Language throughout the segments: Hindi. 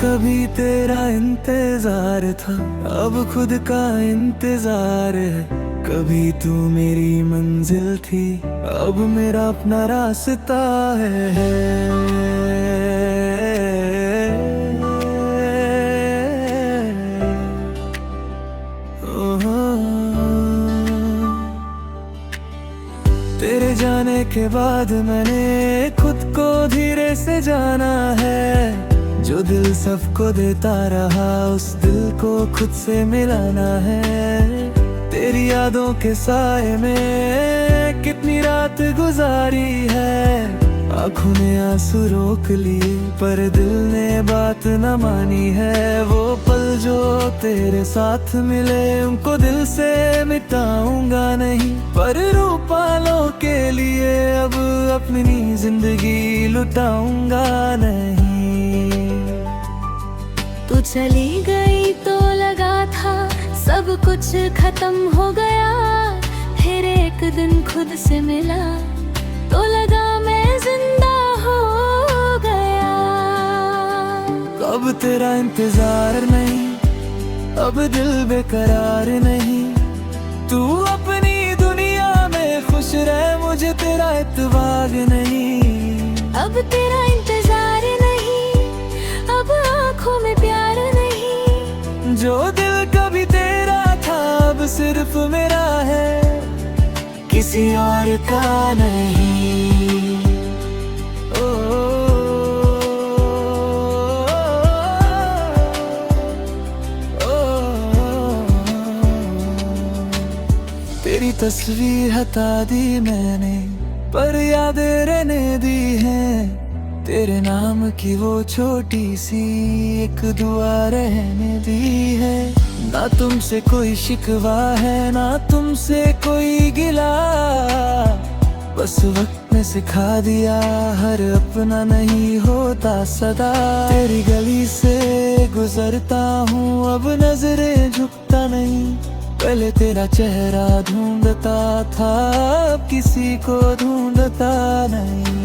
कभी तेरा इंतजार था, अब खुद का इंतजार है। कभी तू मेरी मंजिल थी, अब मेरा अपना रास्ता है। तेरे जाने के बाद मैंने खुद को धीरे से जाना है। जो दिल सबको देता रहा, उस दिल को खुद से मिलाना है। तेरी यादों के साए में कितनी रात गुजारी है। आँखों ने आंसू रोक लिए, पर दिल ने बात न मानी है। वो पल जो तेरे साथ मिले, उनको दिल से मिटाऊंगा नहीं। पर रूपालों के लिए अब अपनी जिंदगी लुटाऊंगा नहीं। तू चली गई तो लगा था सब कुछ खत्म हो गया। फिर एक दिन खुद से मिला तो लगा मैं जिंदा हो गया। अब तेरा इंतजार नहीं, अब दिल बेकरार नहीं। तू अपनी दुनिया में खुश रह, मुझे तेरा इत्तेफाक नहीं। अब तेरा इंतजार नहीं, अब आँखों में प्यार नहीं। जो दिल कभी तेरा था, अब सिर्फ मेरा है, किसी और का नहीं। तेरी तस्वीर हटा दी मैंने, पर यादें रहने दी हैं। तेरे नाम की वो छोटी सी एक दुआ रहने दी है। ना तुमसे कोई शिकवा है, ना तुमसे कोई गिला। बस वक्त ने सिखा दिया, हर अपना नहीं होता सदा। तेरी गली से गुजरता हूँ, अब नजरें झुकता नहीं। पहले तेरा चेहरा ढूंढता था, अब किसी को ढूंढता नहीं।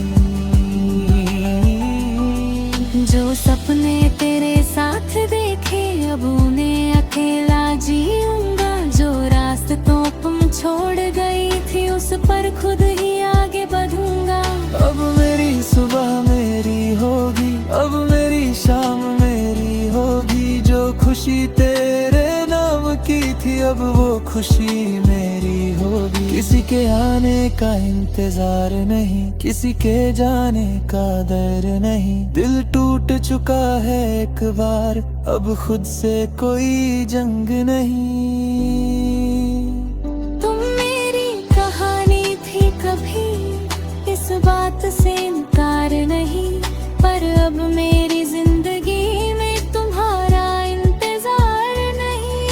जो सपने तेरे साथ देखे, अब उन्हें अकेला जीऊंगा। जो रास्तों तुम छोड़ गई थी, उस पर खुद ही आगे बढ़ूंगा। अब मेरी सुबह मेरी होगी, अब मेरी शाम मेरी होगी। जो खुशी तेरे नाम की थी, अब वो खुशी मेरी होगी। किसी के आने का इंतजार नहीं, किसी के जाने का डर नहीं। दिल टूट चुका है एक बार, अब खुद से कोई जंग नहीं। तुम मेरी कहानी थी कभी, इस बात से इनकार नहीं। पर अब मेरी जिंदगी में तुम्हारा इंतजार नहीं।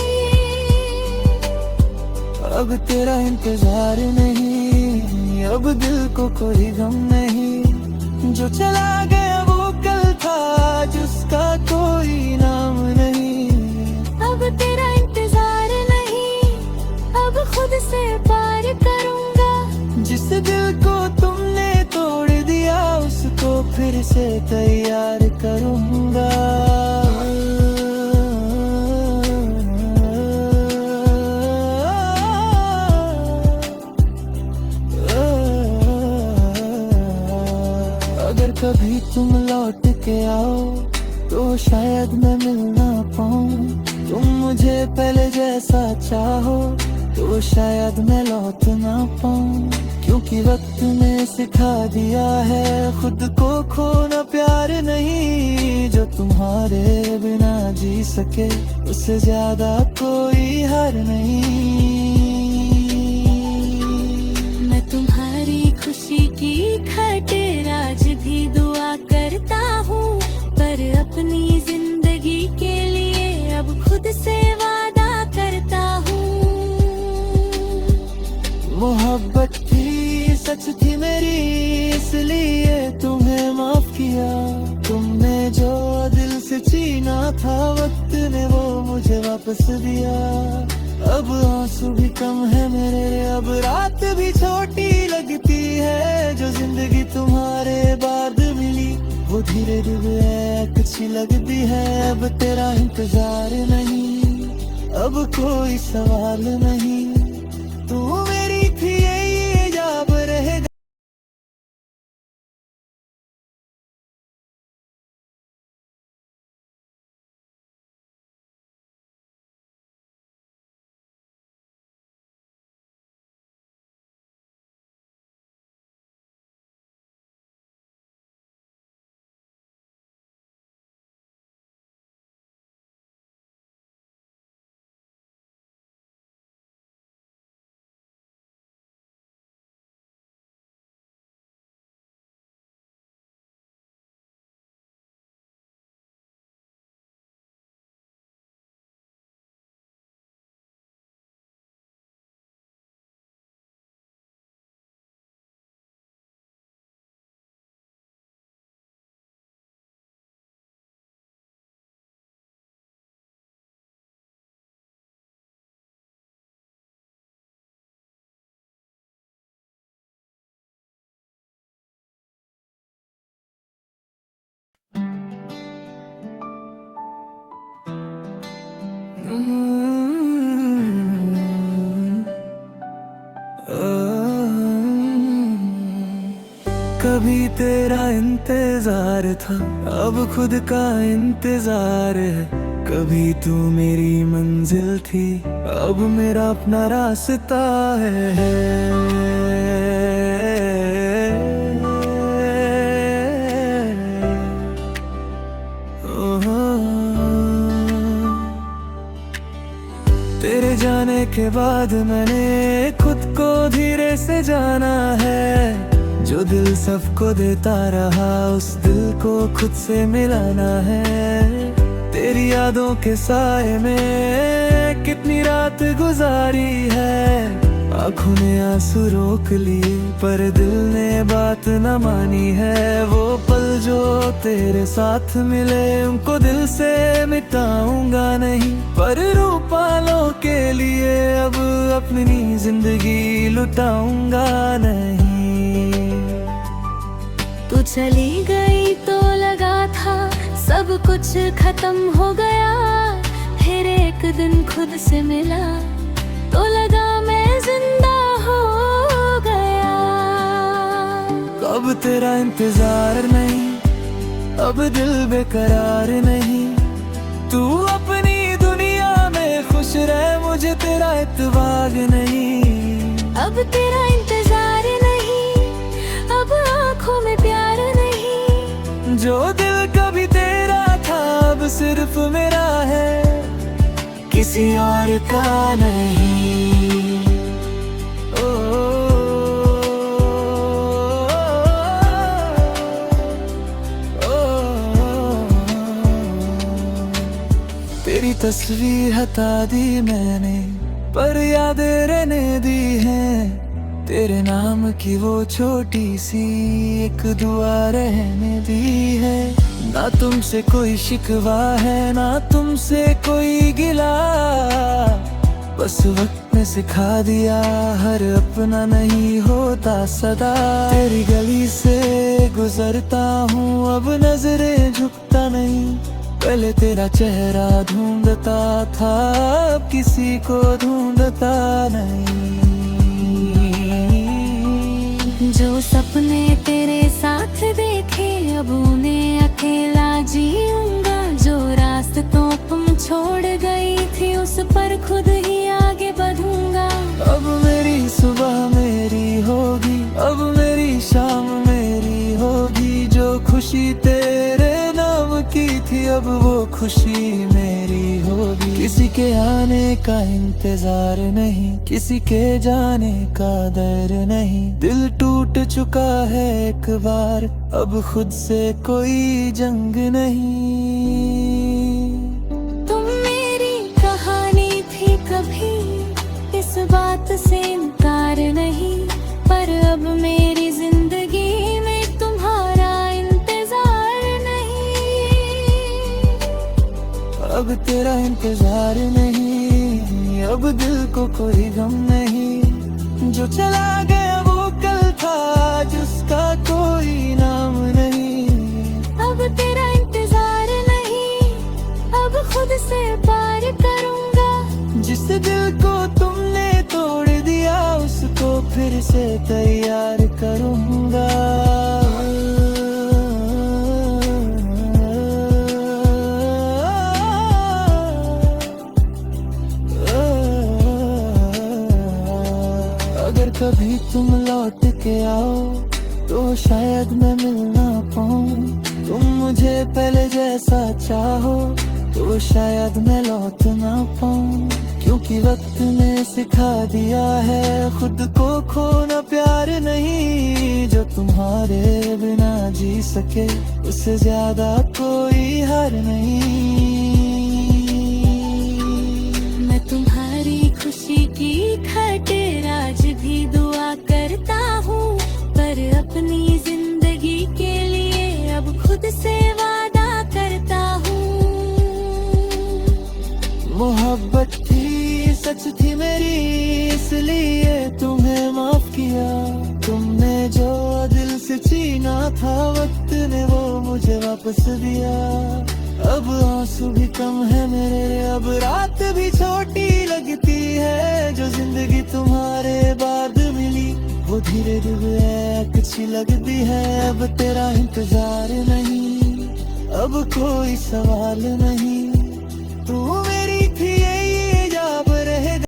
अब तेरा इंतजार नहीं, अब दिल को कोई गम नहीं। जो चला गया वो कल था, जिसका कोई नाम नहीं। अब तेरा इंतजार नहीं, अब खुद से पार करूंगा। जिस दिल को तुमने तोड़ दिया, उसको फिर से तैयार करूंगा। अगर कभी तुम लौट के आओ, तो शायद मैं मिल ना पाऊं। तुम मुझे पहले जैसा चाहो, तो शायद मैं लौट ना पाऊं। क्योंकि वक्त ने सिखा दिया है, खुद को खोना प्यार नहीं। जो तुम्हारे बिना जी सके, उससे ज्यादा कोई हार नहीं। मैं तुम्हारी खुशी की खातिर आज भी दुआ करता हूँ। पर अपनी जिंदगी के लिए अब खुद से वादा करता हूँ। मोहब्बत थी, सच थी मेरी, इसलिए तुम्हें माफ किया। तुमने जो दिल से छीना था, वक्त ने वो मुझे वापस दिया। अब आंसू भी कम है मेरे, अब रात भी छोटी लगती है। जो जिंदगी तुम्हारे बाद मिली वो धीरे धीरे अच्छी लगती है। अब तेरा इंतजार नहीं, अब कोई सवाल नहीं, तू मेरी थी यही याद रहेगा। कभी तेरा इंतजार था, अब खुद का इंतजार है। कभी तू मेरी मंजिल थी, अब मेरा अपना रास्ता है। तेरे जाने के बाद मैंने खुद को धीरे से जाना है। जो दिल सबको देता रहा उस दिल को खुद से मिलाना है। तेरी यादों के साए में कितनी रात गुजारी है। आँखों ने आंसू रोक लिए पर दिल ने बात न मानी है। वो पल जो तेरे साथ मिले उनको दिल से मिटाऊंगा नहीं, पर रूपालों के लिए अब अपनी जिंदगी लुटाऊंगा नहीं। तू चली गई तो लगा था सब कुछ खत्म हो गया। फिर एक दिन खुद से मिला तो लगा मैं जिंदा हो गया। अब तेरा इंतजार नहीं, अब दिल बेकरार नहीं। तू अपनी दुनिया में खुश रह, मुझे तेरा इत्तेफाक नहीं। अब तेरा इंतजार नहीं, अब आँखों में प्यार नहीं। जो दिल कभी तेरा था अब सिर्फ मेरा है, किसी और का नहीं। ओ, ओ, तेरी तस्वीर हटा दी मैंने पर यादें रहने दी हैं। तेरे नाम की वो छोटी सी एक दुआ रहने दी है। ना तुमसे कोई शिकवा है ना तुमसे कोई गिला, बस वक्त ने सिखा दिया हर अपना नहीं होता सदा। तेरी गली से गुजरता हूँ अब नजरें झुकता नहीं। पहले तेरा चेहरा ढूंढता था अब किसी को ढूंढता नहीं। जो सपने तेरे साथ देखे अब उन्हें अकेला जीऊंगा। जो रास्तों तुम छोड़ गई थी उस पर खुद ही आगे बढ़ूंगा। अब मेरी सुबह मेरी होगी, अब मेरी शाम मेरी होगी। जो खुशी तेरे नाम की थी अब वो खुशी मेरी होगी। किसी के आने का इंतजार नहीं, किसी के जाने का डर नहीं। दिल टूट चुका है एक बार, अब खुद से कोई जंग नहीं। तुम मेरी कहानी थी कभी, इस बात से इनकार नहीं। पर अब मेरी जिंदगी में तुम्हारा इंतजार नहीं। अब तेरा इंतजार नहीं, अब दिल को कोई गम नहीं, जो चला गया वो कल था जिसका कोई नाम नहीं। अब तेरा इंतजार नहीं, अब खुद से पार करूंगा। जिस दिल को तुमने तोड़ दिया उसको फिर से तैयार करूंगा। अगर कभी तुम लौट के आओ तो शायद मैं मिल ना पाऊं। तुम मुझे पहले जैसा चाहो तो शायद मैं लौट ना पाऊं। क्योंकि वक्त ने सिखा दिया है खुद को खोना प्यार नहीं। जो तुम्हारे बिना जी सके उससे ज्यादा कोई हार नहीं। मैं तुम्हारी खुशी की खातिर आज भी दुआ करता हूँ, पर अपनी जिंदगी के लिए अब खुद से वादा करता हूँ। मोहब्बत थी सच थी मेरी इसलिए तुम्हें माफ किया। तुमने जो दिल से छीना था वक्त ने वो मुझे वापस दिया। अब आंसू भी कम है मेरे, अब रात भी छोटी लगती है। जो जिंदगी तुम्हारे बाद मिली वो धीरे धीरे अच्छी लगती है। अब तेरा इंतजार नहीं, अब कोई सवाल नहीं। तू मेरी थी ये याद रहेगा।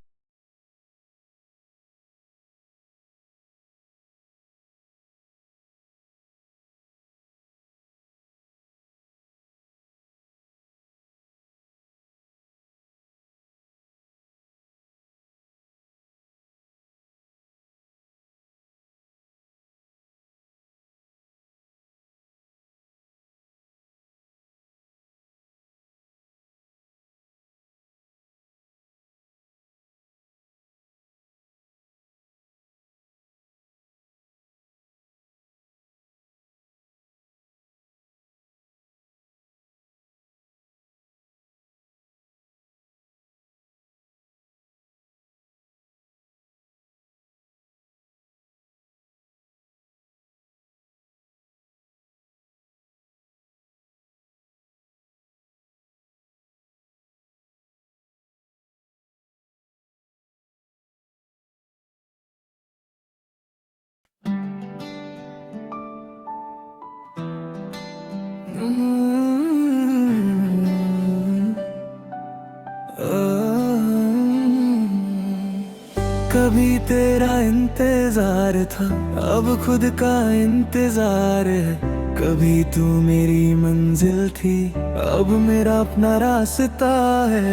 कभी तेरा इंतजार था अब खुद का इंतजार है। कभी तू मेरी मंजिल थी अब मेरा अपना रास्ता है।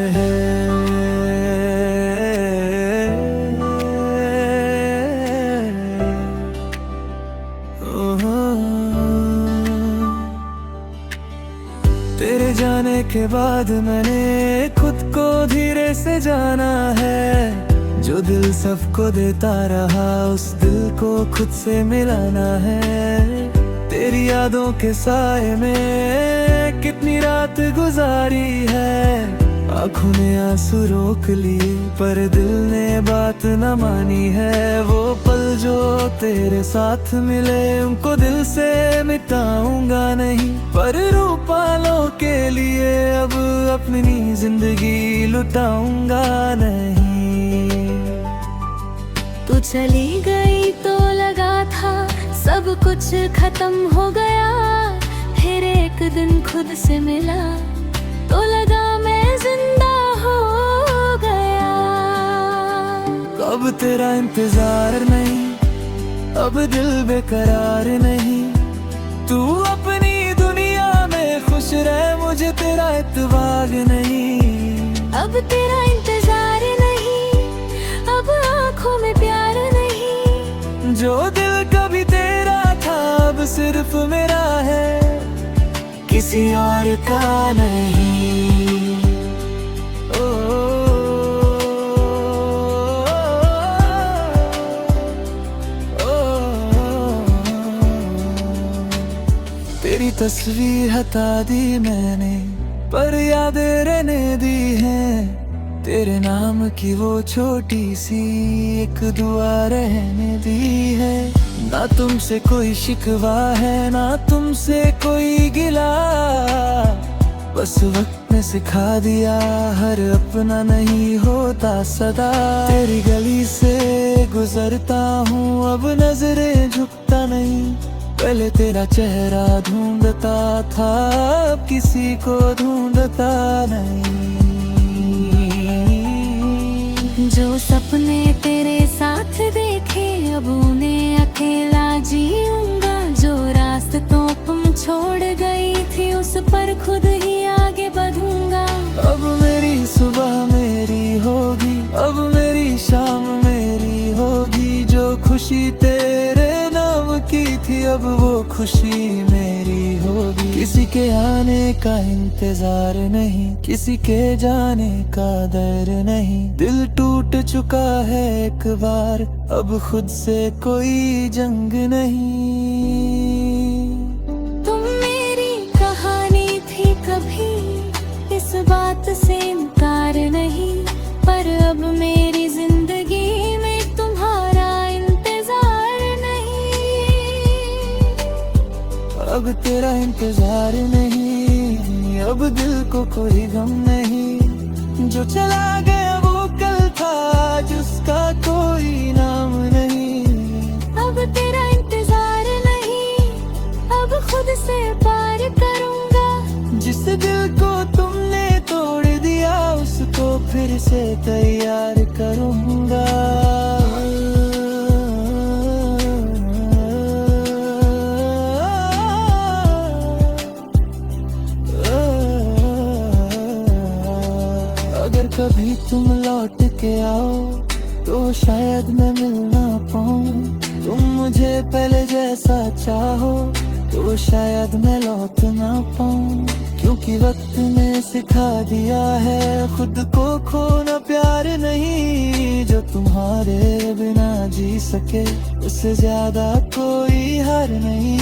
तेरे जाने के बाद मैंने खुद को धीरे से जाना है। जो दिल सबको देता रहा उस दिल को खुद से मिलाना है। तेरी यादों के साए में कितनी रात गुजारी है। आँखों ने आंसू रोक लिए पर दिल ने बात न मानी है। वो पल जो तेरे साथ मिले उनको दिल से मिटाऊंगा नहीं। पर रूपालों के लिए अब अपनी जिंदगी लुटाऊंगा नहीं। तू चली गई तो लगा था सब कुछ खत्म हो गया। फिर एक दिन खुद से मिला तो लगा मैं जिंदा हो गया। अब तेरा इंतजार नहीं, अब दिल बेकरार नहीं। तू अपनी दुनिया में खुश रह मुझे तेरा इत्तेफाक नहीं। अब तेरा इंतजार नहीं, अब आँखों में प्यार नहीं। जो दिल कभी तेरा था अब सिर्फ मेरा है किसी और का नहीं। ओ, ओ, तेरी तस्वीर हटा दी मैंने पर यादें रहने दी हैं। तेरे नाम की वो छोटी सी एक दुआ रहने दी है। ना तुमसे कोई शिकवा है, ना तुमसे कोई गिला, बस वक्त ने सिखा दिया हर अपना नहीं होता सदा। तेरी गली से गुजरता हूँ अब नजरें झुकता नहीं, पहले तेरा चेहरा ढूंढता था अब किसी को ढूंढता नहीं। जो सपने तेरे साथ देखे अब उन्हें अकेला जीऊंगा, जो रास्तों तुम छोड़ गई थी उस पर खुद ही आगे बढ़ूंगा। अब मेरी सुबह मेरी होगी, अब मेरी शाम मेरी होगी, जो खुशी तेरे नाम की थी अब वो खुशी मेरी होगी। किसी के आने का इंतजार नहीं, किसी के जाने का डर नहीं, दिल टूट चुका है एक बार अब खुद से कोई जंग नहीं। तुम मेरी कहानी थी कभी इस बात से इनकार नहीं, पर अब मेरी जिंदगी में तुम्हारा इंतजार नहीं। अब तेरा इंतजार नहीं, अब दिल को कोई गम नहीं, जो चला गया वो कल था जिसका कोई नाम नहीं। अब तेरा इंतजार नहीं, अब खुद से पार करूंगा, जिस दिल को तुमने तोड़ दिया उसको फिर से तैयार करूंगा। अगर कभी तुम लौट के आओ तो शायद मैं मिल ना पाऊं, तुम मुझे पहले जैसा चाहो तो शायद मैं लौट ना पाऊं, क्योंकि वक्त ने सिखा दिया है खुद को खोना प्यार नहीं, जो तुम्हारे बिना जी सके उससे ज्यादा कोई हार नहीं।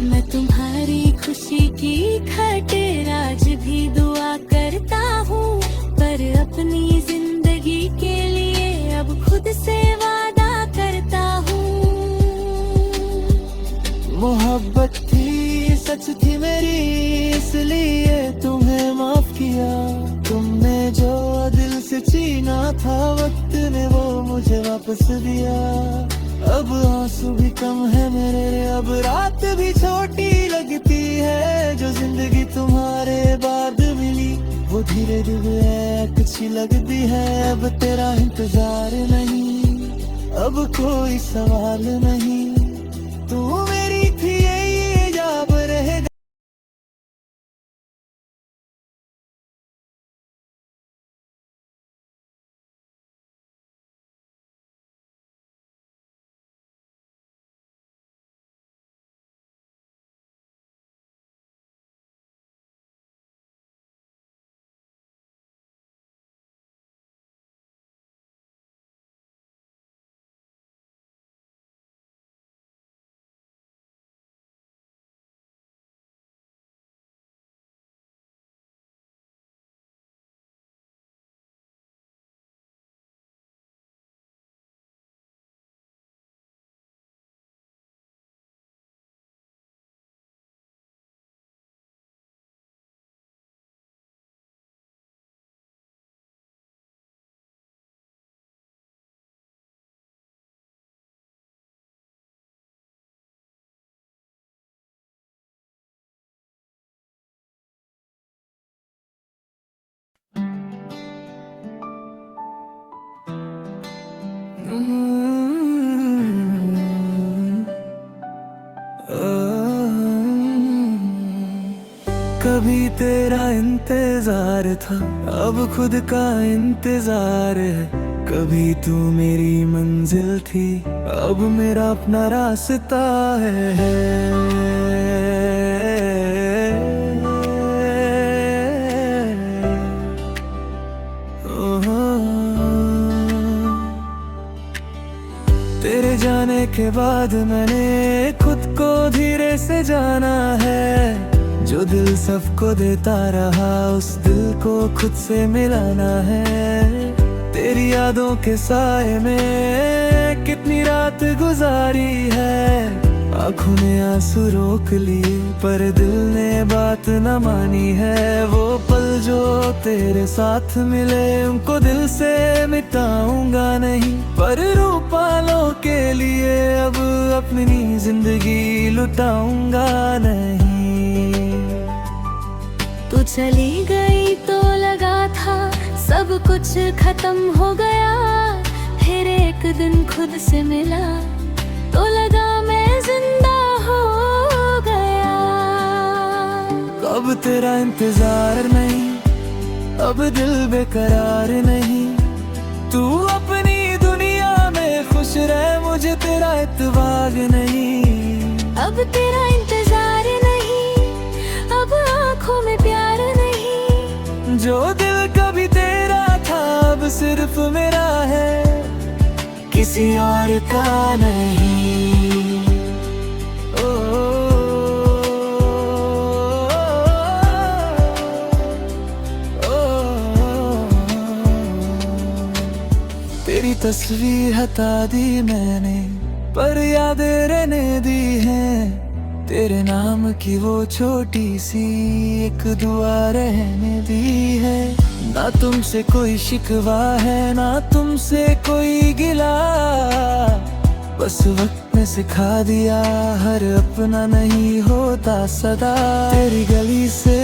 मैं तुम्हारी खुशी की खातिर आज भी दुआ करता हूँ, पर अपनी जिंदगी के लिए अब खुद से वादा करता हूँ। मोहब्बत थी सच थी मेरी इसलिए तुम्हें माफ किया, तुमने जो दिल से छीना था वक्त ने वो मुझे वापस दिया। अब आंसू भी कम है मेरे, अब रात भी छोटी लगती है, जो जिंदगी तुम्हारे बाद मिली वो धीरे धीरे अच्छी लगती है। अब तेरा इंतजार नहीं, अब कोई सवाल नहीं, तू मेरी थी यही याद रहेगा। कभी तेरा इंतजार था अब खुद का इंतजार है, कभी तू मेरी मंजिल थी अब मेरा अपना रास्ता है। तेरे जाने के बाद मैंने खुद को धीरे से जाना है, जो दिल सबको देता रहा उस दिल को खुद से मिलाना है। तेरी यादों के साए में कितनी रात गुजारी है। आँखों ने आंसू रोक लिए पर दिल ने बात न मानी है। वो पल जो तेरे साथ मिले उनको दिल से मिटाऊंगा नहीं, पर रूपालों के लिए अब अपनी जिंदगी लुटाऊंगा नहीं। तू चली गई तो लगा था सब कुछ खत्म हो गया, फिर एक दिन खुद से मिला तो लगा मैं जिंदा हो गया। अब तेरा इंतजार नहीं, अब दिल बेकरार नहीं। तू अपनी दुनिया में खुश रह, मुझे तेरा इत्तेफाक नहीं। अब तेरा इंतजार नहीं, अब आँखों में प्यार नहीं। जो दिल कभी तेरा था अब सिर्फ मेरा है, किसी और का नहीं। ओ, तेरी तस्वीर हटा दी मैंने पर यादें रहने दी हैं। तेरे नाम की वो छोटी सी एक दुआ रहने दी है। ना तुमसे कोई शिकवा है ना तुमसे कोई गिला, बस वक्त ने सिखा दिया हर अपना नहीं होता सदा। तेरी गली से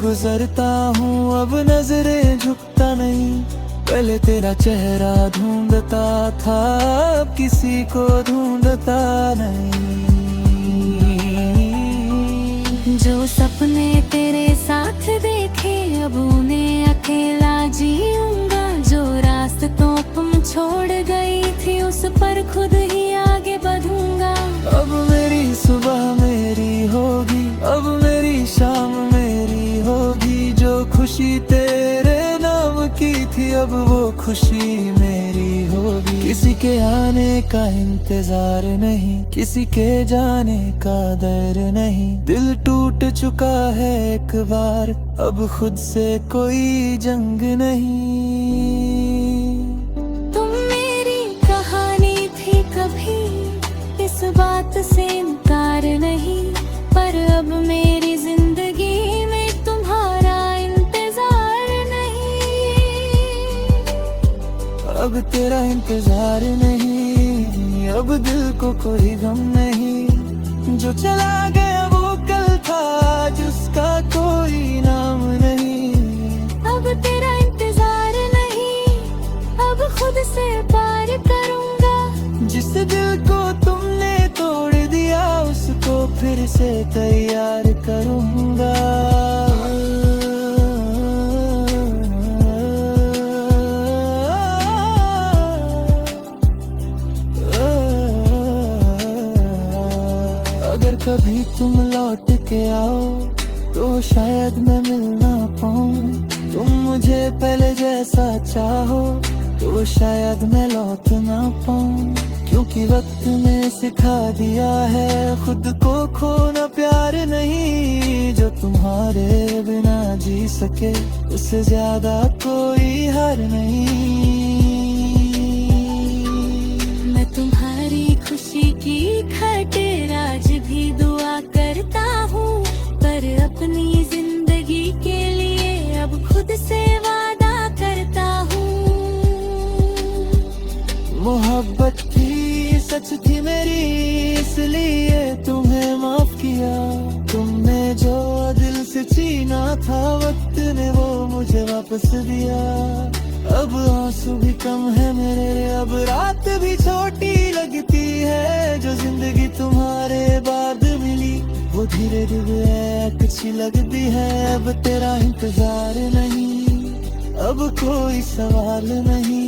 गुजरता हूँ अब नजरें झुकता नहीं, पहले तेरा चेहरा ढूंढता था अब किसी को ढूंढता नहीं। जो सपने तेरे साथ देखे अब उन्हें अकेला जीऊंगा। जो रास्तों तुम छोड़ गई थी उस पर खुद ही आगे बढ़ूंगा। अब मेरी सुबह मेरी होगी, अब मेरी शाम मेरी होगी। जो खुशी तेरे नाम की थी अब वो खुशी मेरी होगी। किसी के आने का इंतजार नहीं, किसी के जाने का डर नहीं। दिल टूट चुका है एक बार, अब खुद से कोई जंग नहीं। तुम मेरी कहानी थी कभी इस बात से इनकार नहीं, पर अब मेरी जिंदगी में तुम्हारा इंतजार नहीं। अब तेरा इंतजार नहीं, अब दिल को कोई गम नहीं। जो चला गया वो कल था जिसका कोई नाम नहीं। अब तेरा इंतजार नहीं, अब खुद से पार करूंगा। जिस दिल को तुमने तोड़ दिया उसको फिर से तैयार करूंगा। अगर कभी तुम लौट के आओ तो शायद मैं मिल ना पाऊं। तुम मुझे पहले जैसा चाहो तो शायद मैं लौट ना पाऊं। क्योंकि वक्त ने सिखा दिया है खुद को खोना प्यार नहीं। जो तुम्हारे बिना जी सके उससे ज्यादा कोई हार नहीं। मैं तुम्हारी खुशी की खातिर आज भी दुआ करता हूँ, पर अपनी जिंदगी के लिए अब खुद से वादा करता हूँ। मोहब्बत थी सच थी मेरी इसलिए तुम्हें माफ किया। तुमने जो दिल से छीना था वक्त ने वो मुझे वापस दिया। अब आंसू भी कम है मेरे, अब रात भी छोटी लगती है। जो जिंदगी तुम्हारे बाद मिली वो धीरे धीरे अच्छी लगती है। अब तेरा इंतजार नहीं, अब कोई सवाल नहीं।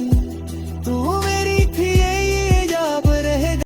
तू मेरी थी ये याद रहेगा।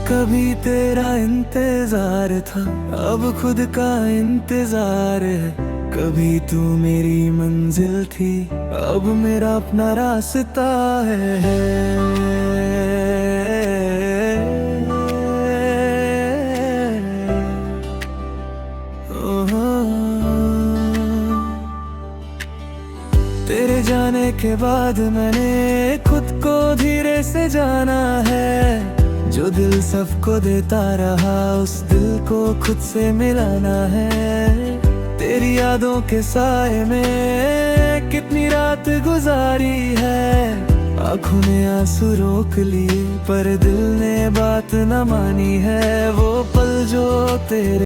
कभी तेरा इंतजार था, अब खुद का इंतजार है। कभी तू मेरी मंजिल थी, अब मेरा अपना रास्ता है। तेरे जाने के बाद मैंने खुद को धीरे से जाना है। जो दिल सबको देता रहा, उस दिल को खुद से मिलाना है। तेरी यादों के साए में कितनी रात गुजारी है। आँखों ने आंसू रोक लिए, पर दिल ने बात न मानी है। वो पल जो तेरे